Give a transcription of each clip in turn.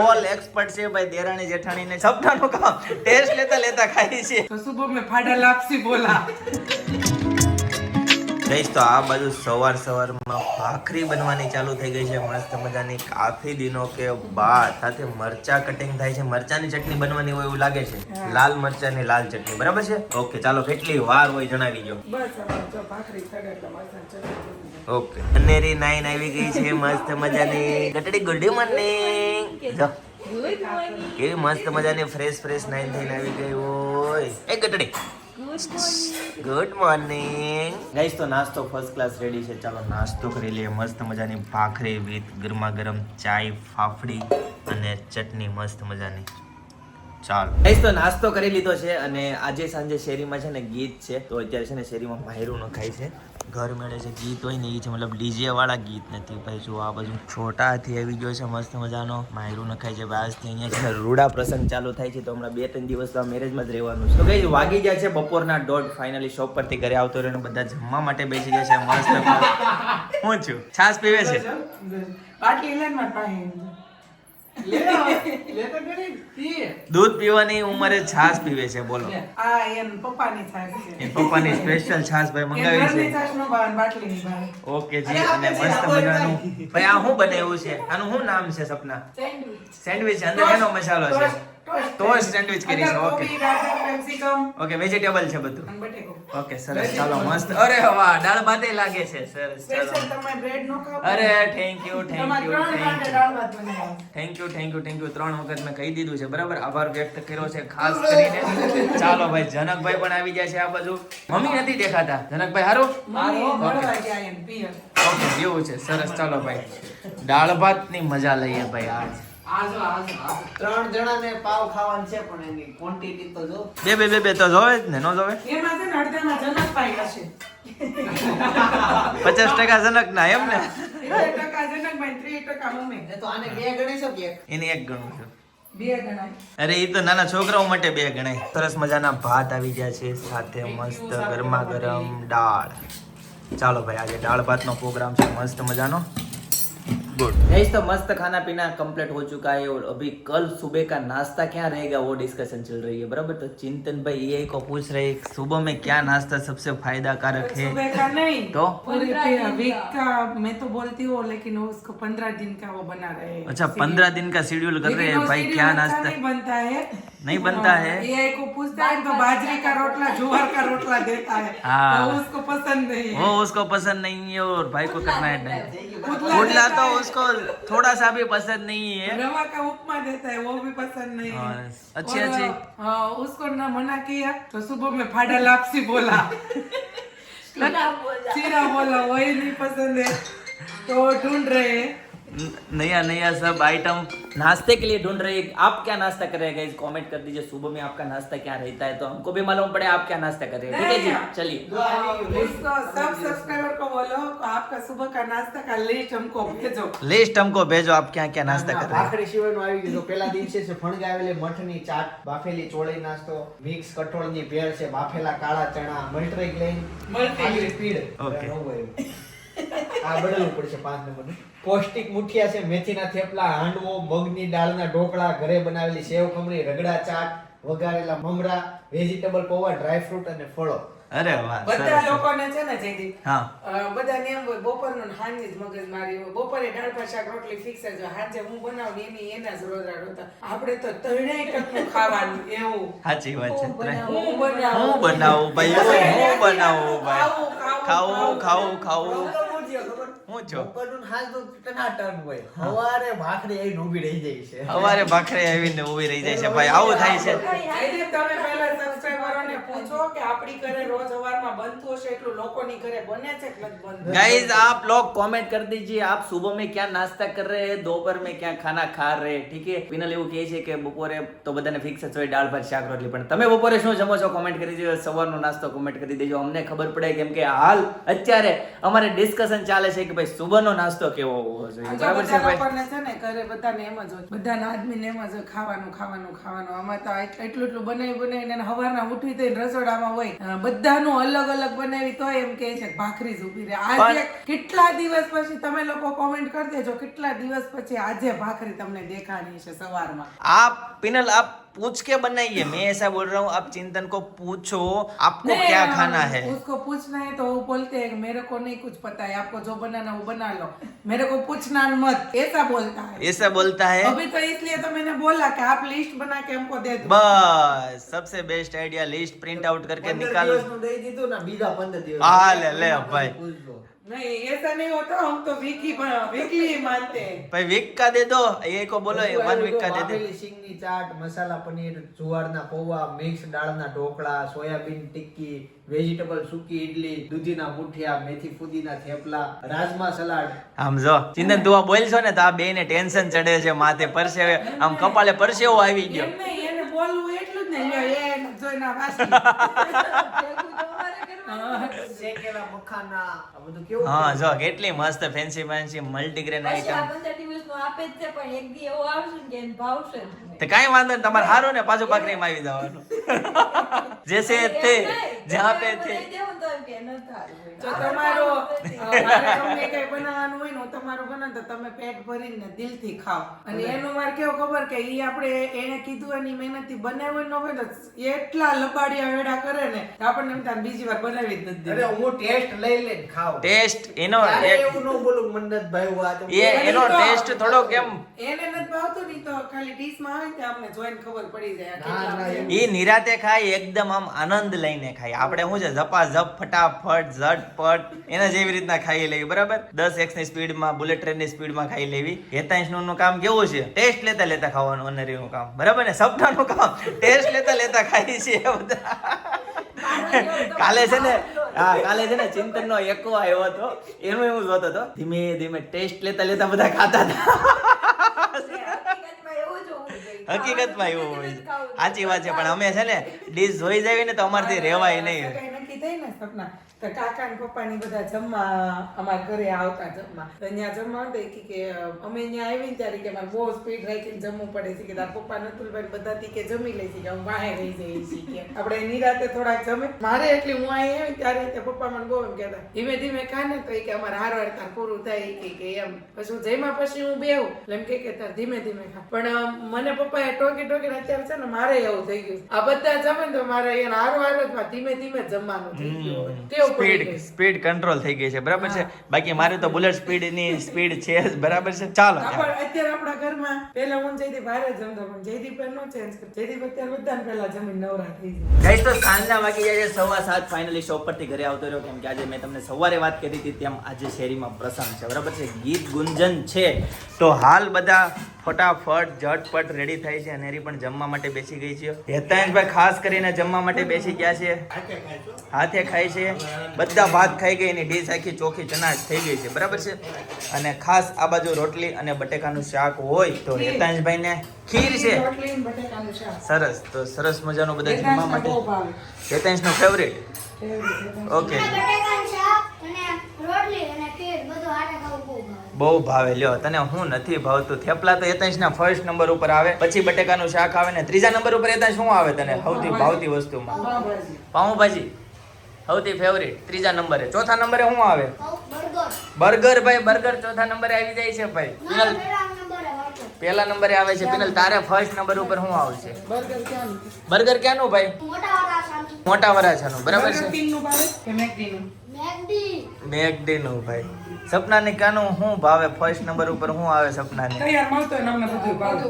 All expert છે ભાઈ દેરાણી જેઠાણી ને સપનાનું કામ ટેસ્ટ લેતા લેતા ખાઈ છે तो सुबह में फाड़ा लापसी बोला ગઈશ તો આ બાજુ સવારમાં ભાખરી બનવાની ચાલુ થઈ ગઈ છે મસ્ત મજાની કાફી દિનો કે બાદ સાથે મરચા કટિંગ થાય છે મરચાની ચટણી બનવાની હોય એવું લાગે છે લાલ મરચાની લાલ ચટણી બરાબર છે ઓકે ચાલો કેટલી વાર હોય જણાવી દો बस अब जो भाखरी खड़े तो मस्त चल ઓકે અનેરી નાઈન આવી ગઈ છે મસ્ત મજાની ગટડી ગુડ મોર્નિંગ જો કેવી મસ્ત મજાની ફ્રેશ નાઈન થઈને આવી ગઈ હોય એ ગટડી ગુડ મોર્નિંગ ગાઈસ તો નાસ્તો ફર્સ્ટ ક્લાસ રેડી છે ચાલો નાસ્તો કરી લઈએ મસ્ત મજાની ભાખરી વિથ ગરમા ગરમ ચાય ફાફડી અને ચટણી મસ્ત મજાની ચાલો ગાઈસ તો નાસ્તો કરી લીધો છે અને આજે સાંજે શેરીમાં છે ને ગીત છે તો અત્યારે છે ને શેરીમાં માયરું ન ખાય છે ઘર મેળે છે ગીત હોય ને એ છે મતલબ ડીજે વાળા ગીત નથી ભાઈ જો આ બાજુ છોટા હાથી આવી ગયો છે મસ્ત મજાનો માયરું નખાય છે ભાઈ આજથી અહીંયા છે રૂડા પ્રસંગ ચાલુ થાય છે તો હમણાં 2-3 દિવસ તો આ મેરેજમાં જ રહેવાનું છે તો ગાઈસ વાગી જાય છે બપોરના 1:30 ફાઇનલી શોપ પરથી ઘરે આવતો રહ્યો ને બધા જમવા માટે બેસી ગયા છે મસ્ત હું છું છાસ પીવે છે बाटली ले मत पाए ले तो करे पी દૂધ પીવાની ઉંમરે છાસ પીવે છે બોલો आ एन पप्पा ની થાય છે એ પપ્પાની સ્પેશિયલ છાસ ભાઈ મંગાવી ઘરની છે છાશ નો ભાન બાટલી ની ભાન ઓકે જી અને મસ્ત મજાનું ભાઈ આ શું બને એવું છે આનું શું નામ છે સપના સેન્ડવિચ છે અંદર એનો મસાલો છે ટોસ્ટ સેન્ડવિચ કરી છે ઓકે ગાજર કેપ્સિકમ ઓકે વેજીટેબલ છે બધું અને બટેકો ઓકે સરસ ચાલો મસ્ત અરે વાહ દાળ ભાતે લાગે છે સરસ સ્પેશિયલ ચાલો તમે બ્રેડ નો ખાવ અરે થેન્ક યુ તમારે 3 માટે દાળ ભાત બનાવ્યા થેન્ક યુ 3 વખત મેં કહી દીધું છે બરાબર આભાર વ્યક્ત કર્યો છે ખાસ કરીને ચાલો ભાઈ જનકભાઈ પણ આવી ગયા છે આ બાજુ મમ્મી નથી દેખાતા જનકભાઈ હારું મારો મળવા ગયા એમ પિયર ઓકે એવું છે સરસ ચાલો ભાઈ દાળ ભાત ની મજા લઈએ ભાઈ આજ આજો 3 જણાને પાવ ખાવાનું છે પણ એની ક્વોન્ટિટી તો જો બે તો જોવે જ ને નો જોવે એમાં છે ને અડધામાં જનક પાઈ હશે 50% જનક ના એમ ને 1% જનક ભાઈ 3% મમ્મી એ તો આને બે ગણીશો કે એક એની એક ગણું છું બે ગણાય અરે એ તો નાના છોકરાઓ માટે બે ગણાય સરસ મજાના ભાત આવી ગયા છે સાથે મસ્ત ગરમા ગરમ દાળ ચાલો ભાઈ આજે દાળ ભાત નો પ્રોગ્રામ છે મસ્ત મજાનો गुड गाइस तो मस्त खाना पीना कंप्लीट हो चुका है और अभी कल सुबह का नाश्ता क्या रहेगा वो डिस्कशन चल रही है बराबर तो चिंतन भाई ये को पूछ रहे सुबह में क्या नाश्ता सबसे फायदाकारक है सुबह का नहीं तो पूरे वीक का मैं तो बोलती हूँ लेकिन वो उसको 15 दिन का वो बना रहे हैं अच्छा 15 दिन का शेड्यूल कर रहे हैं भाई क्या नाश्ता नहीं बनता है नहीं बनता है ये को पूछता है तो बाजरे का रोटला ज्वार का रोटला देता है हाँ। तो उसको पसंद नहीं वो है उसको पसंद नहीं है और भाई को करना है पुडला तो उसको थोड़ा सा भी पसंद नहीं है रवा का उपमा देता है वो भी पसंद नहीं है हाँ, अच्छी उसको ना मना किया तो सुबह में फाड़ा लापसी बोला सीरा बोला वही नहीं पसंद है तो ढूंढ रहे हैं नया सब आइटम नाश्ते के लिए ढूंढ रहे हैं आप क्या नाश्ता कर रहे हैं गाइस कमेंट कर दीजिए सुबह में आपका नाश्ता क्या रहता है तो हमको भी मालूम पड़े आप क्या नाश्ता कर रहे हैं ठीक है जी चलिए उसको सब सब्सक्राइबर को बोलो आपका सुबह का नाश्ता का लिस्ट हमको भेजो लिस्ट हमको भेजो आप क्या क्या नाश्ता कर रहे हैं ભાખરી સિવાયનું આવી ગયું તો પેલા દિવસે છે ફણગાવેલી મઠની ચાટ બાફેલી ચોળી નાસ્તો મિક્સ કઠોળની ભેળ છે બાફેલા કાળા ચણા મલ્ટીગ્રેન Multigrain. પીડ Okay. આ બદલવું પડશે 5 નંબરનું પૌષ્ટિક મુઠિયા છે મેથીના થેપલા હાંડવો મગની દાળના ઢોકળા ઘરે બનાવેલી સેવ ખમણી રગડા ચાટ વઘારેલા મમરા વેજીટેબલ પૌવા ડ્રાય ફ્રૂટ અને ફળો અરે વાહ બધા સરસ. લોકોને છે ને જયદીપ હા બધાને એમ હોય બપોરનું ને સાંજની જ મગજ મારી હોય બપોરે દાળ ભાત શાક રોટલી ફિક્સ જ હોય સાંજે હું બનાવું ને એના જ રોજ રોતા આપણે તો ત્રણેય ટકનું ખાવાનું એવું સાચી વાત છે હું બનાવું હું બનાવું ભાઈ હું બનાવું ભાઈ ખાવું હું છો બપોરનું હાલ તો ટનાટન હોય સવારે ભાખરી આવીને ઊભી રહી જાય છે સવારે ભાખરે આવીને ઊભી રહી જાય છે ભાઈ આવું થાય છે જયદીપ તમે પહેલા સબસ્ક્રાઇબરોને પૂછો કે આપણી ઘરે રોજ સવારમાં બનતું હશે એટલું લોકોની ઘરે બને છે કે નથી બનતું गाइस आप लोग कमेंट कर दीजिए आप सुबह में क्या नाश्ता कर रहे हैं दोपहर में क्या खाना खा रहे हैं ठीक है पिनल એવું કહે છે કે બપોરે તો બધાને ફિક્સ જ હોય દાળ ભાત શાક રોટલી પણ તમે બપોરે શું જમો છો કમેન્ટ કરી દેજો સવારનો નાસ્તો કમેન્ટ કરી દેજો અમને ખબર પડે કેમ કે હાલ અત્યારે અમારે ડિસ્કશન ચાલે છે કે ભાઈ ભાઈ સુબહનો નાસ્તો કેવો હોવો જોઈએ આ જો બરાબર છે બધા ભાઈ લોકોને છે ને ઘરે બધાને એમ જ હોય બધાના આદમીને એમ જ હોય ખાવાનું આમાં તો એટલું બનાવીને એને હવારના ઉઠવી તો રસોડામાં હોય બધાનું અલગ અલગ બનાવી તો એમ કહે છે કે ભાખરી જ ઊભી રહે આજે કેટલા દિવસ પછી તમે લોકો કોમેન્ટ કરી દેજો કેટલા દિવસ પછી આજે ભાખરી તમને દેખાણી છે સવારમાં आप पिनल आप पूछ के बनाइए मैं ऐसा बोल रहा हूँ आप चिंतन को पूछो आपको नहीं, क्या खाना है उसको पूछना है तो वो बोलते हैं कि मेरे को नहीं कुछ पता है आपको जो बनाना वो बना लो मेरे को पूछना मत ऐसा बोलता है ऐसा बोलता है अभी तो इसलिए तो मैंने बोला कि आप लिस्ट बना के हमको दे दो बस सबसे best idea list print out करके 15 निकाल દિવસનું દઈ દીધું ને બીજા 15 દિવસ હા, લે ભાઈ. પૂછજો. नहीं ऐसा नहीं होता हम तो वीकली मानते हैं भाई वीक का दे दो ये को बोलो બધું 1 આવ્યું वीक તો का दे दे વાફેલી સિંગની ચાટ મસાલા પનીર જુવારના પૌવા મિક્સ દાળના ઢોકળા સોયાબીન ટિક્કી વેજીટેબલ સૂકી ઇડલી દૂધીના મુઠિયા મેથી ફુદીના થેપલા રાજમા સલાડ આમ જો ચિંતન તું આ બોલ છો ને તો આ બે ને ટેન્શન ચડે છે માથે પરસેવે આમ કપાળે પરસેવો આવી ગયો એમ નહીં એને બોલવું એટલું જ નહીં એ જોઈને આ વાસી શેકેલા મખાના આ બધું કેવું હા જો કેટલી મસ્ત ફેન્સી મલ્ટીગ્રેન પછી આ આઈટમ 15 દિવસનું આપે જ છે પણ એક દી એવો આવશે ને કે એને ભાવશે જ નહીં. તો કાઈ વાંધો નહીં તમારે હારો ને પાછું ભાખરીમાં આવી જવાનું જેસે તે જહાં પે થે લઈ દેવું તો એમ કે ન થારું હોય. જો તમારો મારે તમને કઈ બનાવવાનું હોય ને હું તમારું બનાવ તો તમે પેટ ભરીને દિલથી ખાઓ અને એનું મારે કેવું ખબર કે ઈ આપણે એને કીધું એની મહેનતથી બનાવ્યું ન હોય તો એટલા લબાડિયા વેડા કરે ને તો આપણને એમ થાય બીજી વાર બનાવી જ નથી અરે દેવી. હું ટેસ્ટ લઈને ખાવ ટેસ્ટ એનો ત્યારે એક એવું ન બોલું મન્નત ભાઈ હું આ તો એનો ટેસ્ટ થોડો કેમ એને નથી ભાવતું ની તો ખાલી ડીશમાં આવે ને તો અમને જોઈને ખબર પડી જાય આ ના, કેટલા ના, છે. ઈ નિરાતે ખાય એકદમ આમ આનંદ લઈને ખાય આપણે શું છે ઝપાઝપ ફટાફટ ઝટપટ એના જેવી રીતના ખાઈ લેવી બરાબર 10x ની સ્પીડમાં બુલેટ ટ્રેનની સ્પીડમાં ખાઈ લેવી 43 નું કામ કેવું છે ટેસ્ટ લેતા લેતા ખાવાનું અનરીનું કામ બરાબર ને સપનાનું કામ ટેસ્ટ લેતા લેતા ખાઈ છે એ બધા કાલે છે ને કાલે છે ને ચિંતન નો એકો આવ્યો હતો એનું એવું જોતો હતો ધીમે ધીમે ટેસ્ટ લેતા લેતા બધા ખાતા હતા હકીકતમાં એવું જ હોવું જોઈએ. હકીકતમાં એવું હોય છે સાચી વાત છે પણ અમે છે ને ડીશ જોઈ જાવી ને તો અમારથી રહેવાય નહીં કઈ નક્કી થઈ ને સપના તો કાકા ને પપ્પા ની બધા જમવા અમારા ઘરે આવતા જમવા તો ત્યાં જમવા આવતા એ કે અમે ત્યાં આવી ને ત્યારે કે મારે બહુ સ્પીડ રાખીને જમવું પડે છે કે તાર પપ્પા નતુલભાઈ બધા થી કે જમી લે છે કે હું વાહે રહી જઈએ છીએ કે આપણે નિરાતે થોડાક જમે મારે એટલે હું અહીં આવી ત્યારે તે પપ્પા મને બહુ એમ કહેતા ધીમે ધીમે ખા ને તો એ કે અમારે હાર તાર પૂરું થાય કે એમ પછી હું જમ્યા પછી હું બેહું એટલે એમ કે તાર ધીમે ધીમે ખા પણ મને પપ્પાએ ટોકી ટોકીને અત્યારે છે ને મારે એવું થઈ ગયું આ બધા જમે ને તો મારે એને હારો હારો ધીમે ધીમે જમવાનું થઈ ગયું ટેવ પડી ગઈ. સ્પીડ કંટ્રોલ થઈ ગઈ છે બરાબર છે બાકી મારી તો બુલેટ સ્પીડ ની સ્પીડ છે જ બરાબર છે ચાલો પણ અત્યારે આપણા ઘરમાં પહેલા હું જયદીપ ભારે જમતો પણ જયદીપ નો ચેન્જ કર જયદીપ અત્યારે બધાને પહેલા જમીન નવરા થઈ જાય ગાઈસ તો સાંજના વાગી જાય છે 7:15 ફાઇનલી શોપ પરથી ઘરે આવતો રહ્યો કેમ કે આજે મેં તમને સવારે વાત કરી હતી તેમ આજે શેરીમાં પ્રસંગ છે બરાબર છે ગીત ગુંજન છે તો હાલ બધા ફટાફટ ઝટપટ રેડી થાય છે અને પણ જમવા માટે બેસી ગઈ છે હેતાંશભાઈ ખાસ કરીને જમવા માટે બેસી ગયા છે હાથે ખાય છે બધા ભાત ખાઈ ગઈ એની ડીશ આખી ચોખી ચનાચ થઈ ગઈ છે બરાબર છે અને ખાસ આ બાજુ રોટલી અને બટેકાનું શાક હોય તો હેતાંશભાઈ ને ખીર છે રોટલી ને બટેકાનું શાક સરસ તો સરસ મજાનું બધા જમવા હેતાંશને માટે બહુ ભાવે. હેતાંશનો ફેવરેટ ફેવરિટ ઓકે બટેકાનું શાક અને રોટલી અને ખીર બધું હાથે ખાવું બહુ ભાવે. બહુ ભાવે લ્યો તને હું નથી ભાવતું થેપલા તો હેતાંશના ફર્સ્ટ નંબર ઉપર આવે પછી બટેકાનું શાક આવે ને ત્રીજા નંબર ઉપર હેતાંશ શું આવે તને સૌથી ભાવતી વસ્તુમાં પાવભાજી. પાઉંભાજી સૌથી ફેવરેટ ત્રીજા નંબરે ચોથા નંબરે શું આવે બર્ગર બર્ગર ભાઈ બર્ગર ચોથા નંબરે આવી જાય છે ભાઈ મારો પિનલ પહેલા નંબરે બર્ગર. પહેલા નંબરે આવે છે પિનલ તારે ફર્સ્ટ નંબર ઉપર શું આવશે બર્ગર ક્યાંનું? બર્ગર ક્યાંનું ભાઈ મોટા વાળા શાંતિ. મોટા વરાછાનું બરાબર બર્ગર છે કિંગનું ભાવે કે મેકડીનું? મેગડી. મેકડીનું ભાઈ સપનાને કાનું શું ભાવે ફર્સ્ટ નંબર ઉપર શું આવે સપનાને તૈયાર મળતો હોય ને અમને બધું ભાવે.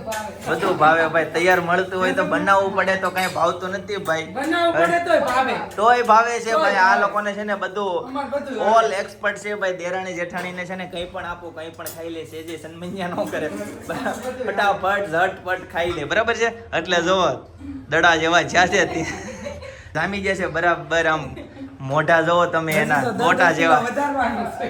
બધું ભાવે ભાઈ તૈયાર મળતું હોય તો બનાવવું પડે તો કઈ ભાવતું નથી ભાઈ બનાવવું પડે તોય ભાવે. તોય ભાવે છે ભાઈ આ લોકોને છે ને બધું અમારે બધું ભાવે. ઓલ એક્સપર્ટ છે ભાઈ દેરાણી જેઠાણીને છે ને કંઈ પણ આપો કંઈ પણ ખાઈ લે છે જે સન્મન્યા ન કરે ફટાફટ ઝટપટ ખાઈ લે બરાબર છે એટલે જોવો દડા જેવા જ્યાં છે તે જામી ગયા છે બરાબર આમ મોઢા જોવો તમે એના હજી તો મોટા 10 કિલો જેવા વધારવાનું છે.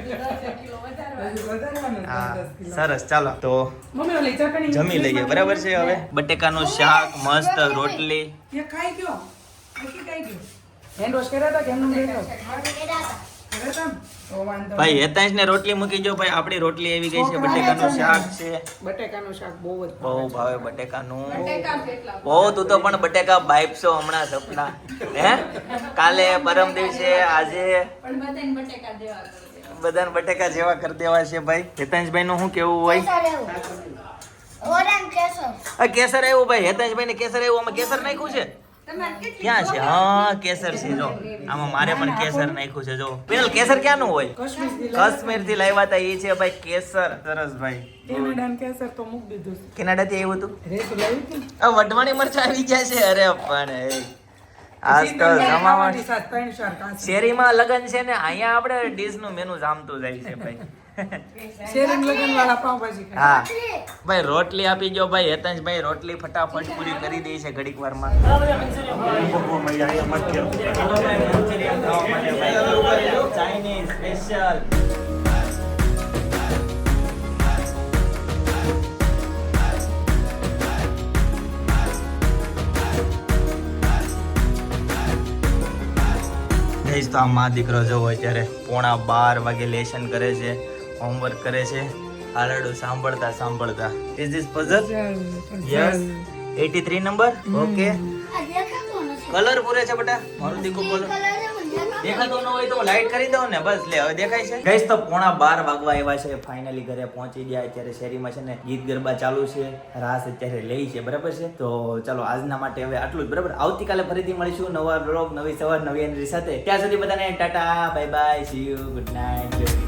કિલો વધારે હજી વધારવાનું છે હા 10 કિલો. સરસ ચાલો તો મમ્મી ઓલી ચટણી જમી લઈએ બરાબર છે હવે બટેકાનું શાક મસ્ત રોટલી એ ખાઈ ગયો. નક્કી ખાઈ ગયો. હેન્ડ વોશ કર્યા હતા કે એમનું રહેતો? મારે કેડા હતા. તો વાંધો ભાઈ હેતાંશ ને રોટલી મૂકી જો ભાઈ, આપણી રોટલી આવી ગઈ છે, બટેકાનું શાક છે. બટેકાનું શાક બહુ જ બહુ ભાવે બટેકાનું. બટેકા કેટલા બહુ તું તો પણ બટેકા બાઈપસો હમણાં સપના હે કાલે પરમ દિવસે આજે પણ બધાને બટેકા દેવા કરી દેવા. બધાને બટેકા જેવા કરી દેવા છે ભાઈ. હેતાંશભાઈ નું શું કેવું હોય? કેસર એવું. ઓરેન્જ કેસર. આ કેસર આવ્યું ભાઈ, હેતાંશભાઈ ને કેસર આવ્યું. આમાં કેસર નાખ્યું છે? તમારે કેટલી ક્યાં છે? હા કેસર છે જો, આમાં મારે પણ કેસર નાખ્યું છે જો. પેલ કેસર ક્યાંનું હોય? કાશ્મીર થી લાવ્યા હતા એ છે ભાઈ કેસર. સરસ ભાઈ. કેનેડાન કેસર તો મૂકી દીધું છે. કેનેડા થી આવ્યું હતું. રેતું લાવી હતી ને? આ વઢવાણી મરચા આવી ગયા છે. અરે પણ એ આજ તો જમાવા ખાવાની સાથે 3-4 કાંસી. શેરીમાં લગન છે ને અહીંયા આપણે ડીશ નું મેનુ જામતું જાય છે ભાઈ. શેરીન લગન વાળા પાવભાજી ખાય. હા ભાઈ રોટલી આપી ગયો ભાઈ હેતાંશભાઈ. રોટલી ફટાફટ પૂરી કરી દે છે ઘડીક વારમાં. Chinese special. ગઈશ તો આ માં દીકરો જોવો અત્યારે 11:15 વાગે લેશન કરે છે, હોમવર્ક કરે છે. હાલડું સાંભળતા સાંભળતા. Is this puzzle? Yes. 83 number. Okay. આ દેખાતો નથી. કલર પૂરે છે બેટા. મારું દીકું કલર કલર એમ દેખાતો. દેખાતો ન હોય તો લાઈટ કરી દઉં ને બસ. લે હવે દેખાય છે. ગઈશ તો 11:15 વાગવા આવ્યા છે. ફાઇનલી ઘરે પહોંચી ગયા. અત્યારે શેરીમાં છે ને ગીત ગરબા ચાલુ છે, રાસ અત્યારે લઈ છે, બરાબર છે. તો ચાલો આજના માટે હવે આટલું જ, બરાબર. આવતીકાલે ફરીથી મળીશું નવા બ્લોગ, નવી સવાર, નવી એનર્જી સાથે. ત્યાં સુધી બધાને Tata, bye bye, C you, good night.